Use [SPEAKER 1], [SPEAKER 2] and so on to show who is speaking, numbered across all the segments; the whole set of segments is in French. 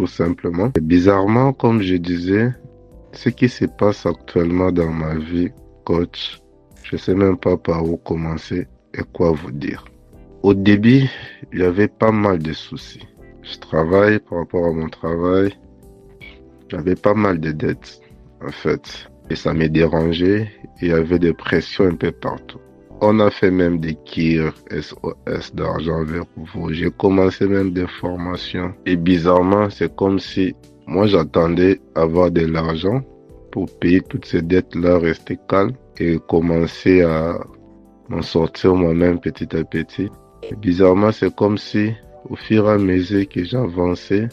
[SPEAKER 1] tout simplement. Et bizarrement, comme je disais, ce qui se passe actuellement dans ma vie, coach, je sais même pas par où commencer et quoi vous dire. Au début, il y avait pas mal de soucis. Je travaille par rapport à mon travail. J'avais pas mal de dettes, en fait. Et ça me dérangeait. Il y avait des pressions un peu partout. On a fait même des kirs SOS d'argent vers vous. J'ai commencé même des formations. Et bizarrement, c'est comme si moi j'attendais avoir de l'argent pour payer toutes ces dettes-là, rester calme et commencer à m'en sortir moi-même petit à petit. Et bizarrement, c'est comme si au fur et à mesure que j'avançais,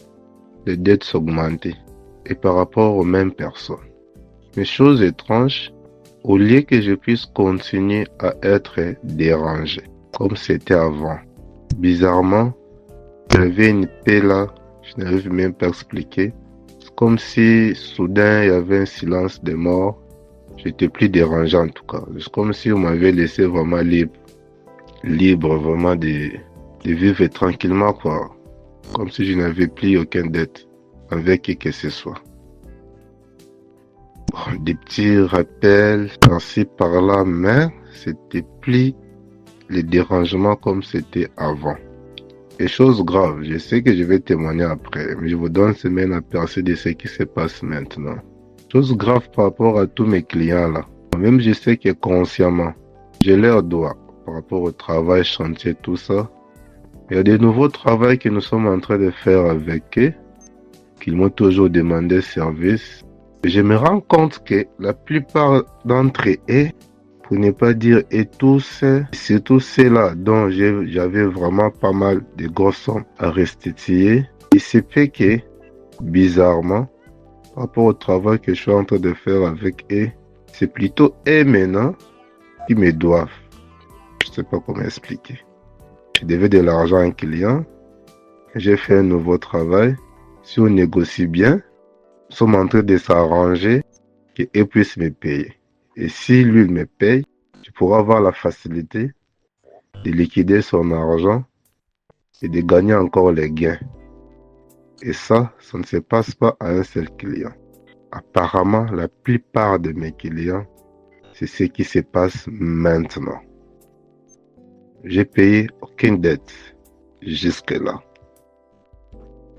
[SPEAKER 1] les dettes s'augmentaient. Et par rapport aux mêmes personnes. Mais chose étrange, au lieu que je puisse continuer à être dérangé, comme c'était avant, bizarrement, j'avais une paix là, je n'arrive même pas à expliquer. C'est comme si soudain il y avait un silence de mort. J'étais plus dérangé en tout cas. C'est comme si on m'avait laissé vraiment libre vraiment de vivre tranquillement quoi. Comme si je n'avais plus aucune dette avec qui que ce soit. Des petits rappels par-ci par-là, mais c'était plus les dérangements comme c'était avant. Et chose grave, je sais que je vais témoigner après, mais je vous donne semaine aperçu de ce qui se passe maintenant. Chose grave par rapport à tous mes clients là. Même je sais que consciemment, je leur dois par rapport au travail, chantier, tout ça. Il y a des nouveaux travaux que nous sommes en train de faire avec eux, qu'ils m'ont toujours demandé service. Je me rends compte que la plupart d'entre eux, pour ne pas dire et tous, surtout ceux-là dont j'avais vraiment pas mal de grosses sommes à restituer, il se fait que, bizarrement, par rapport au travail que je suis en train de faire avec eux, c'est plutôt eux maintenant qui me doivent. Je sais pas comment expliquer. Je devais de l'argent à un client, j'ai fait un nouveau travail. Si on négocie bien, nous sommes en train de s'arranger qu'il puisse me payer. Et si lui me paye, je pourrai avoir la facilité de liquider son argent et de gagner encore les gains. Et ça ne se passe pas à un seul client. Apparemment, la plupart de mes clients, c'est ce qui se passe maintenant. J'ai payé aucune dette jusque-là.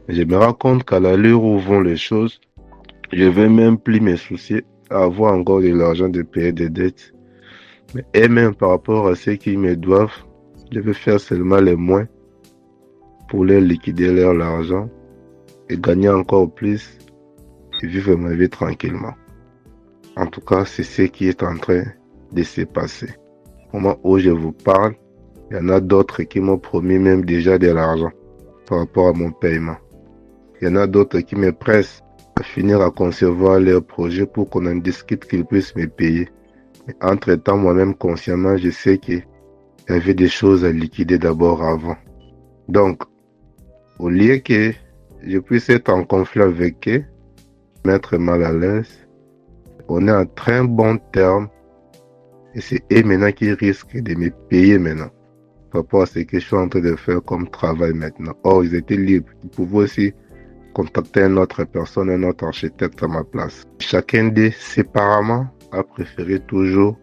[SPEAKER 1] Je me rends compte qu'à l'allure où vont les choses, je ne vais même plus me soucier à avoir encore de l'argent de payer des dettes. Mais et même par rapport à ceux qui me doivent, je vais faire seulement les moins pour leur liquider leur argent et gagner encore plus et vivre ma vie tranquillement. En tout cas, c'est ce qui est en train de se passer. Au moment où je vous parle, il y en a d'autres qui m'ont promis même déjà de l'argent par rapport à mon paiement. Il y en a d'autres qui me pressent à finir à concevoir leur projet pour qu'on en discute qu'ils puissent me payer. Mais entre-temps, moi-même consciemment, je sais qu'il y avait des choses à liquider d'abord avant. Donc, au lieu que je puisse être en conflit avec eux, m'être mal à l'aise, on est en très bon terme et c'est eux maintenant qui risquent de me payer maintenant par rapport à ce que je suis en train de faire comme travail maintenant. Or, ils étaient libres. Ils pouvaient aussi contacter une autre personne, un autre architecte à ma place. Chacun d'eux, séparément, a préféré toujours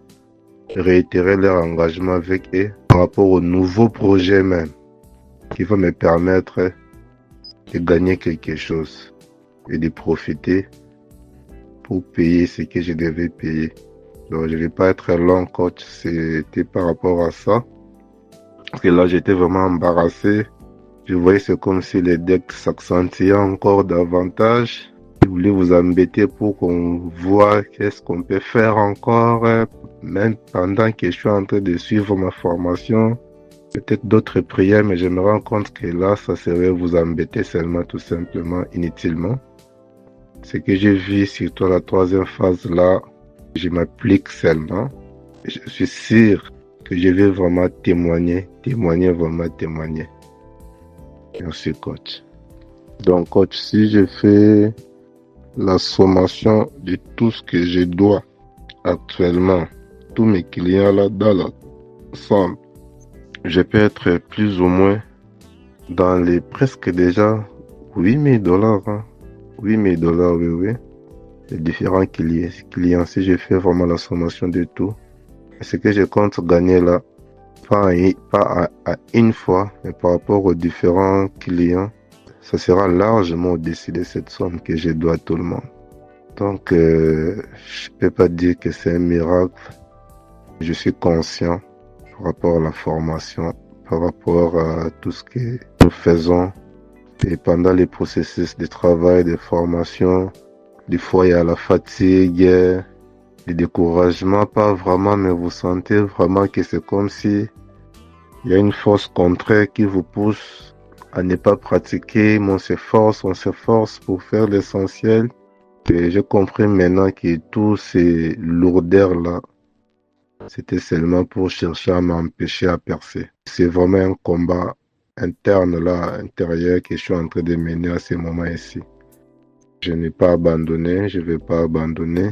[SPEAKER 1] réitérer leur engagement avec eux par rapport au nouveau projet même qui va me permettre de gagner quelque chose et de profiter pour payer ce que je devais payer. Donc je ne vais pas être long, coach, c'était par rapport à ça. Parce que là, j'étais vraiment embarrassé. Je voyais c'est comme si les dettes s'accentuaient encore davantage. Je voulais vous embêter pour qu'on voit qu'est-ce qu'on peut faire encore, même pendant que je suis en train de suivre ma formation. Peut-être d'autres prières, mais je me rends compte que là, ça serait vous embêter seulement, tout simplement, inutilement. Ce que j'ai vu, surtout la troisième phase là, je m'applique seulement. Je suis sûr que je vais vraiment témoigner. Merci, coach. Donc, coach, si je fais la sommation de tout ce que je dois actuellement, tous mes clients là dans l'ensemble, je peux être plus ou moins dans les presque déjà $8 000, hein. $8 000, oui, oui. Les différents clients, si je fais vraiment la sommation de tout, ce que je compte gagner là, pas à une fois, mais par rapport aux différents clients, ça sera largement au-dessus de cette somme que je dois à tout le monde. Donc, je peux pas dire que c'est un miracle. Je suis conscient par rapport à la formation, par rapport à tout ce que nous faisons. Et pendant les processus de travail, de formation, des fois il y a la fatigue, le découragement, pas vraiment, mais vous sentez vraiment que c'est comme si il y a une force contraire qui vous pousse à ne pas pratiquer, mais on s'efforce pour faire l'essentiel. Et j'ai compris maintenant que tous ces lourdeurs-là, c'était seulement pour chercher à m'empêcher à percer. C'est vraiment un combat interne là, intérieur que je suis en train de mener à ce moment ici. Je n'ai pas abandonné, je ne vais pas abandonner.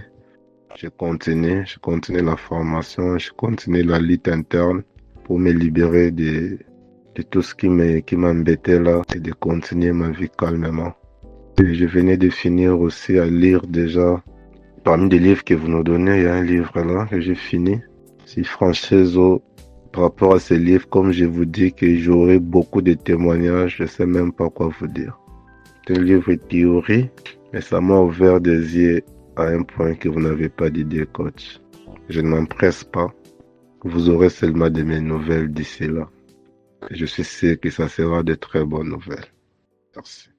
[SPEAKER 1] Je continue la formation, je continue la lutte interne pour me libérer de tout ce qui m'embêtait là et de continuer ma vie calmement. Et je venais de finir aussi à lire déjà. Parmi les livres que vous nous donnez, il y a un livre là que j'ai fini. Si Francesco, par rapport à ces livres, comme je vous dis que j'aurai beaucoup de témoignages, je ne sais même pas quoi vous dire. C'est un livre théorie, mais ça m'a ouvert des yeux à un point que vous n'avez pas d'idée, coach. Je ne m'empresse pas. Vous aurez seulement de mes nouvelles d'ici là. Je suis sûr que ça sera de très bonnes nouvelles. Merci.